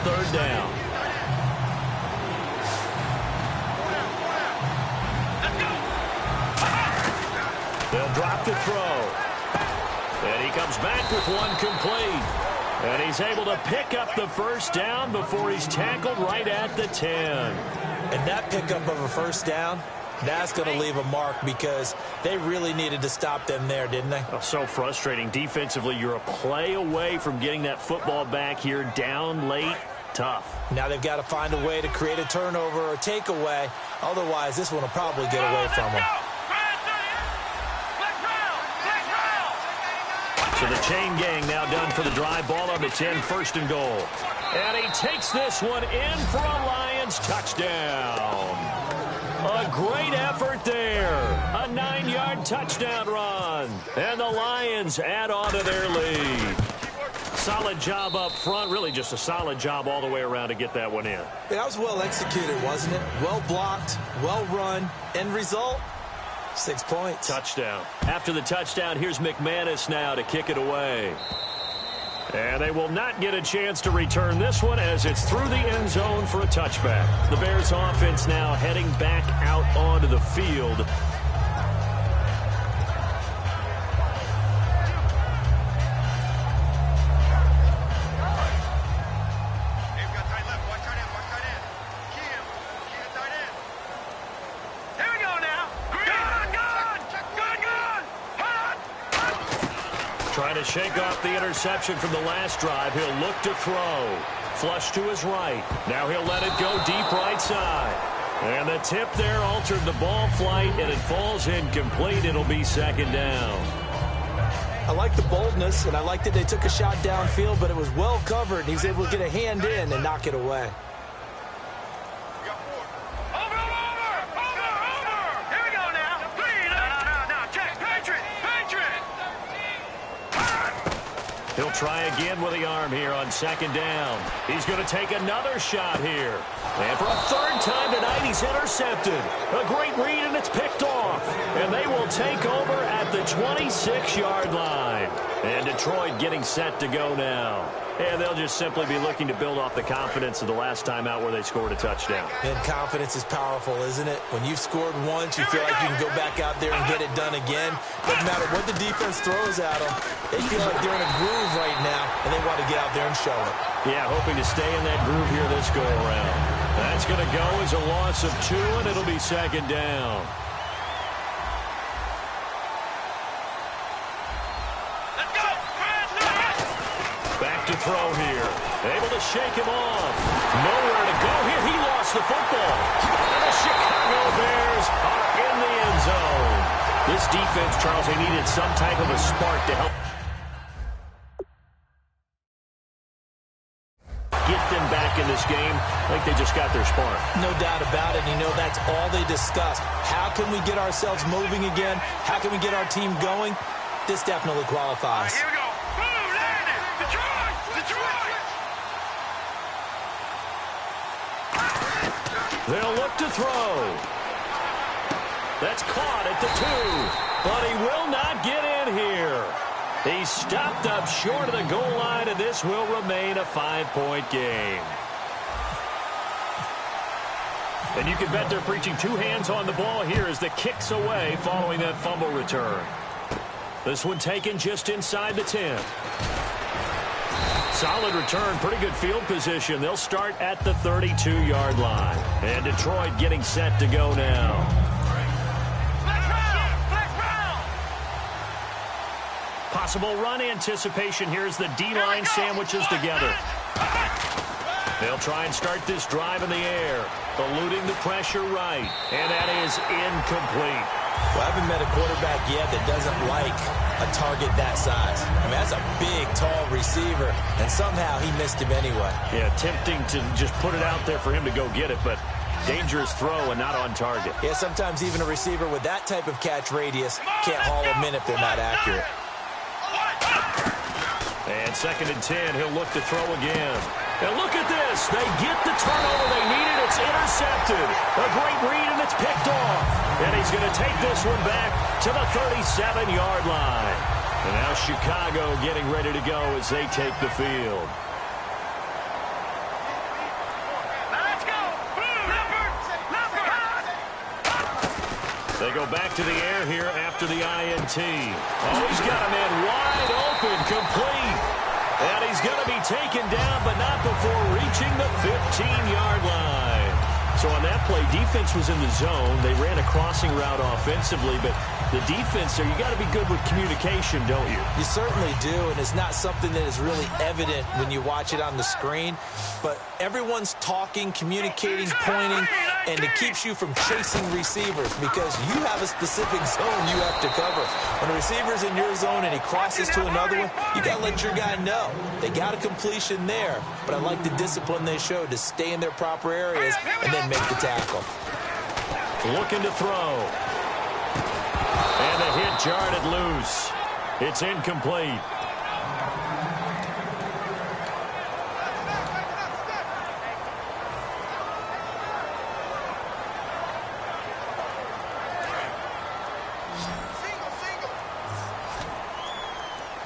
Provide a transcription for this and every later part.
third down. They'll drop the throw. And he comes back with one complete. And he's able to pick up the first down before he's tackled right at the 10. And that pickup of a first down, that's going to leave a mark because they really needed to stop them there, didn't they? Oh, so frustrating. Defensively, you're a play away from getting that football back here down late. Tough. Now they've got to find a way to create a turnover or takeaway. Otherwise, this one will probably get away from them. So the chain gang now done for the drive. Ball on the 10, first and goal. And he takes this one in for a Lions touchdown. A great effort there. A 9-yard touchdown run. And the Lions add on to their lead. Solid job up front. Really just a solid job all the way around to get that one in. That was well executed, wasn't it? Well blocked, well run. End result? 6 points. Touchdown. After the touchdown, here's McManus now to kick it away. And they will not get a chance to return this one as it's through the end zone for a touchback. The Bears offense now heading back out onto the field. Trying to shake off the interception from the last drive. He'll look to throw. Flush to his right. Now he'll let it go deep right side. And the tip there altered the ball flight, and it falls incomplete. It'll be second down. I like the boldness, and I like that they took a shot downfield, but it was well covered. He was able to get a hand in and knock it away. He'll try again with the arm here on second down. He's going to take another shot here. And for a third time tonight, he's intercepted. A great read, and it's picked off. And they will take over at the 26-yard line. And Detroit getting set to go now. And they'll just simply be looking to build off the confidence of the last time out where they scored a touchdown. And confidence is powerful, isn't it? When you've scored once, you feel like you can go back out there and get it done again. Doesn't matter what the defense throws at them. They feel like they're in a groove right now, and they want to get out there and show it. Yeah, hoping to stay in that groove here this go-around. That's going to go as a loss of 2, and it'll be second down. Back to throw here. Able to shake him off. Nowhere to go here. He lost the football. And the Chicago Bears are in the end zone. This defense, Charles, they needed some type of a spark to help get them back in this game. Like they just got their spark. No doubt about it. You know, that's all they discussed. How can we get ourselves moving again? How can we get our team going? This definitely qualifies. Here we go. They'll look to throw. That's caught at the 2. But he will not get in here. He's stopped up short of the goal line, and this will remain a 5-point game. And you can bet they're preaching 2 hands on the ball here as the kick's away following that fumble return. This one taken just inside the 10. Solid return, pretty good field position. They'll start at the 32-yard line. And Detroit getting set to go now. Possible run anticipation here as the D-line sandwiches together. They'll try and start this drive in the air, eluding the pressure right. And that is incomplete. Well, I haven't met a quarterback yet that doesn't like a target that size. I mean, that's a big, tall receiver, and somehow he missed him anyway. Yeah, tempting to just put it out there for him to go get it, but dangerous throw and not on target. Yeah, sometimes even a receiver with that type of catch radius can't haul them in if they're not accurate. And second and 10, he'll look to throw again. And look at this. They get the turnover they needed. It's intercepted. A great read, and it's picked off. And he's going to take this one back to the 37-yard line. And now Chicago getting ready to go as they take the field. They go back to the air here after the INT. Oh, he's got a man wide open, complete. And he's going to be taken down, but not before reaching the 15-yard line. So on that play, defense was in the zone. They ran a crossing route offensively, but the defense there, you got to be good with communication, don't you? You certainly do, and it's not something that is really evident when you watch it on the screen. But everyone's talking, communicating, pointing, and it keeps you from chasing receivers because you have a specific zone you have to cover. When a receiver's in your zone and he crosses to another one, you got to let your guy know. They got a completion there, but I like the discipline they showed to stay in their proper areas and then make the tackle. Looking to throw. And the hit jarred it loose. It's incomplete.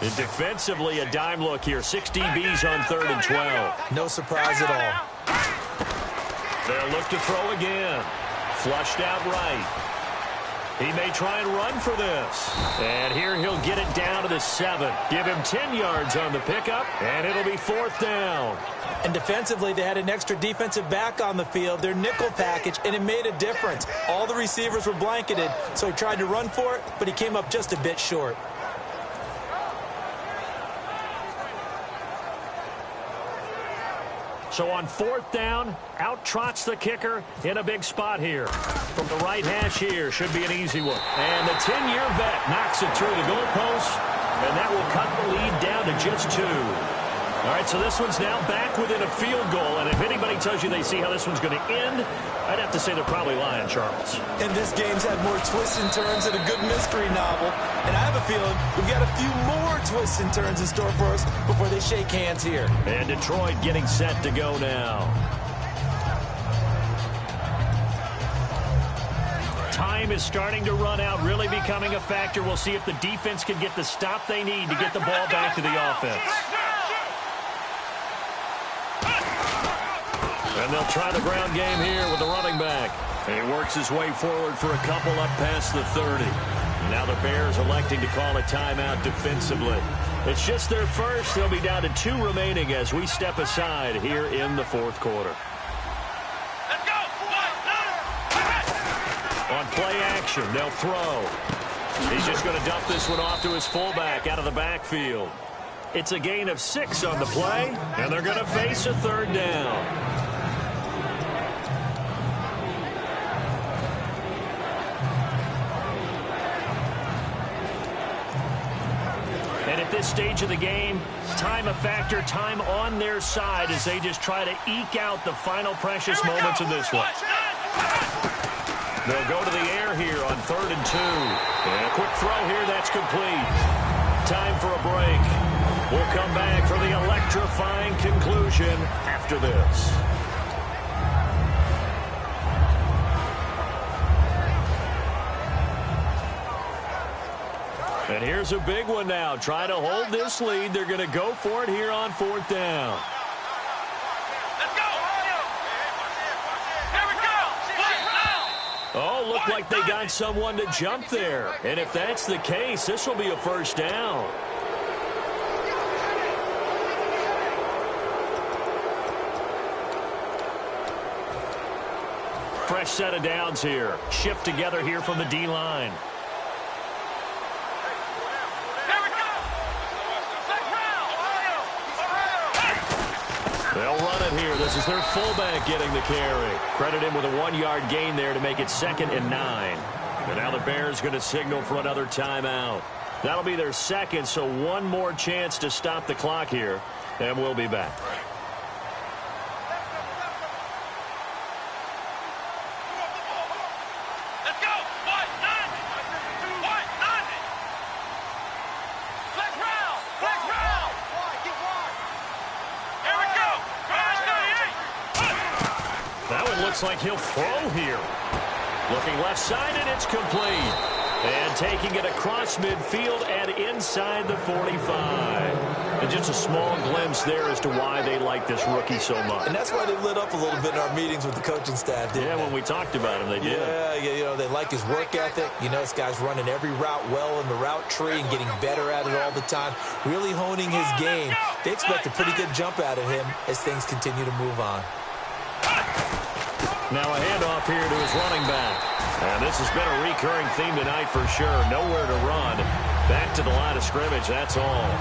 And defensively, a dime look here. 6 DBs on 3rd and 12. No surprise at all. They'll look to throw again. Flushed out right. He may try and run for this. And here he'll get it down to the 7. Give him 10 yards on the pickup, and it'll be 4th down. And defensively, they had an extra defensive back on the field, their nickel package, and it made a difference. All the receivers were blanketed, so he tried to run for it, but he came up just a bit short. So on 4th down, out trots the kicker in a big spot here. From the right hash here, should be an easy one. And the 10-year vet knocks it through the goalpost, and that will cut the lead down to just 2. All right, so this one's now back within a field goal, and if anybody tells you they see how this one's going to end, I'd have to say they're probably lying, Charles. And this game's had more twists and turns than a good mystery novel. And I have a feeling we've got a few more twists and turns in store for us before they shake hands here. And Detroit getting set to go now. Time is starting to run out, really becoming a factor. We'll see if the defense can get the stop they need to get the ball back to the offense. And they'll try the ground game here with the running back. And he works his way forward for a couple up past the 30. Now the Bears electing to call a timeout defensively. It's just their first. They'll be down to 2 remaining as we step aside here in the 4th quarter. Let's go. On play action, they'll throw. He's just going to dump this one off to his fullback out of the backfield. It's a gain of 6 on the play, and they're going to face a 3rd down. And at this stage of the game, time a factor, time on their side as they just try to eke out the final precious moments of this one. They'll go to the air here on 3rd and 2. And a quick throw here, that's complete. Time for a break. We'll come back for the electrifying conclusion after this. And here's a big one now. Trying to hold this lead. They're going to go for it here on 4th down. Let's go. Here we go. Oh, looked like they got someone to jump there. And if that's the case, this will be a 1st down. Fresh set of downs here. Shift together here from the D-line. They'll run it here. This is their fullback getting the carry. Credit him with a 1-yard gain there to make it 2nd and 9. And now the Bears going to signal for another timeout. That'll be their 2nd, so one more chance to stop the clock here. And we'll be back. Looks like he'll throw here. Looking left side, and it's complete. And taking it across midfield and inside the 45. And just a small glimpse there as to why they like this rookie so much. And that's why they lit up a little bit in our meetings with the coaching staff, didn't they? When we talked about him, they did. Yeah, they like his work ethic. This guy's running every route well in the route tree and getting better at it all the time, really honing his game. They expect a pretty good jump out of him as things continue to move on. Now a handoff here to his running back. And this has been a recurring theme tonight for sure. Nowhere to run. Back to the line of scrimmage, that's all.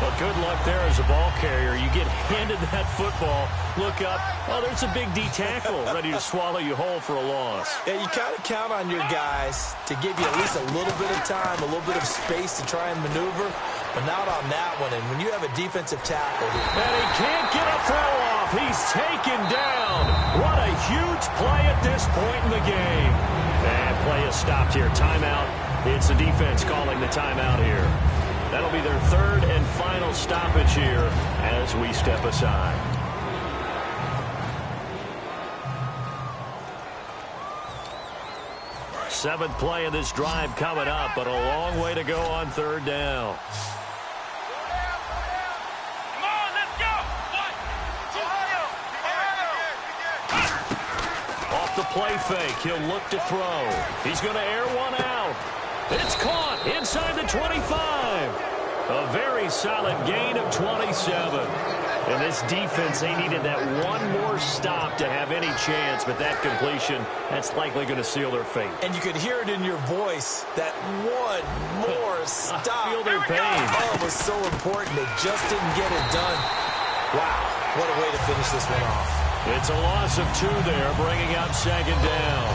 But good luck there as a ball carrier. You get handed that football, look up, oh, there's a big D tackle ready to swallow you whole for a loss. Yeah, you kind of count on your guys to give you at least a little bit of time, a little bit of space to try and maneuver, but not on that one. And when you have a defensive tackle. And he can't get a throw off. He's taken down. What a huge play at this point in the game. And play is stopped here. Timeout. It's the defense calling the timeout here. That'll be their third and final stoppage here as we step aside. Seventh play of this drive coming up, but a long way to go on third down. Come on, let's go. 1, 2, 3. Off the play fake, he'll look to throw. He's going to air one out. It's caught inside the 25. A very solid gain of 27. And this defense, they needed that one more stop to have any chance, but that completion, that's likely going to seal their fate. And you could hear it in your voice, that one more stop. I feel their pain. Oh, it was so important. They just didn't get it done. Wow, what a way to finish this one off. It's a loss of 2 there, bringing up second down.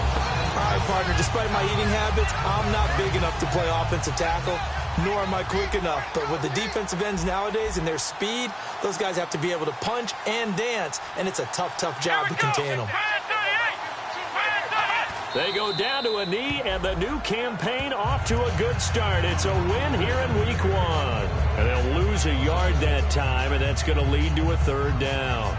All right, partner, despite my eating habits, I'm not big enough to play offensive tackle, nor am I quick enough. But with the defensive ends nowadays and their speed, those guys have to be able to punch and dance, and it's a tough job to contain them. They go down to a knee, and the new campaign off to a good start. It's a win here in week 1. And they'll lose a yard that time, and that's going to lead to a third down.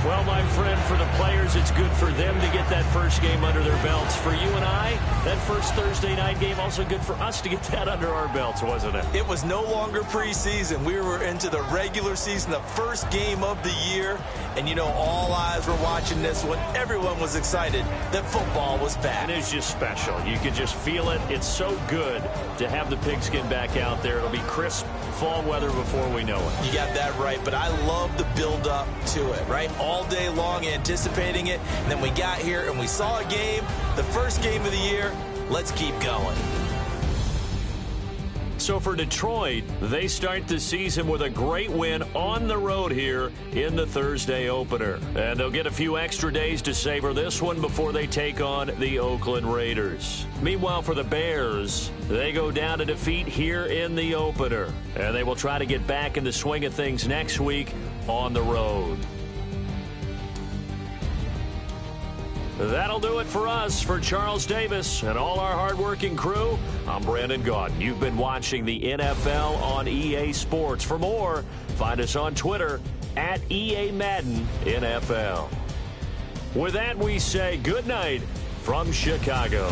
Well, my friend, for the players, it's good for them to get that first game under their belts. For you and I, that first Thursday night game, also good for us to get that under our belts, wasn't it? It was no longer preseason. We were into the regular season, the first game of the year. And, all eyes were watching this one. Everyone was excited that football was back. And it's just special. You can just feel it. It's so good to have the pigskin back out there. It'll be crisp fall weather before we know it. You got that right, but I love the build-up to it, right? All day long anticipating it, and then we got here and we saw a game, the first game of the year. Let's keep going. So for Detroit, they start the season with a great win on the road here in the Thursday opener. And they'll get a few extra days to savor this one before they take on the Oakland Raiders. Meanwhile, for the Bears, they go down to defeat here in the opener. And they will try to get back in the swing of things next week on the road. That'll do it for us. For Charles Davis and all our hardworking crew, I'm Brandon Gaudin. You've been watching the NFL on EA Sports. For more, find us on Twitter at EA Madden NFL. With that, we say good night from Chicago.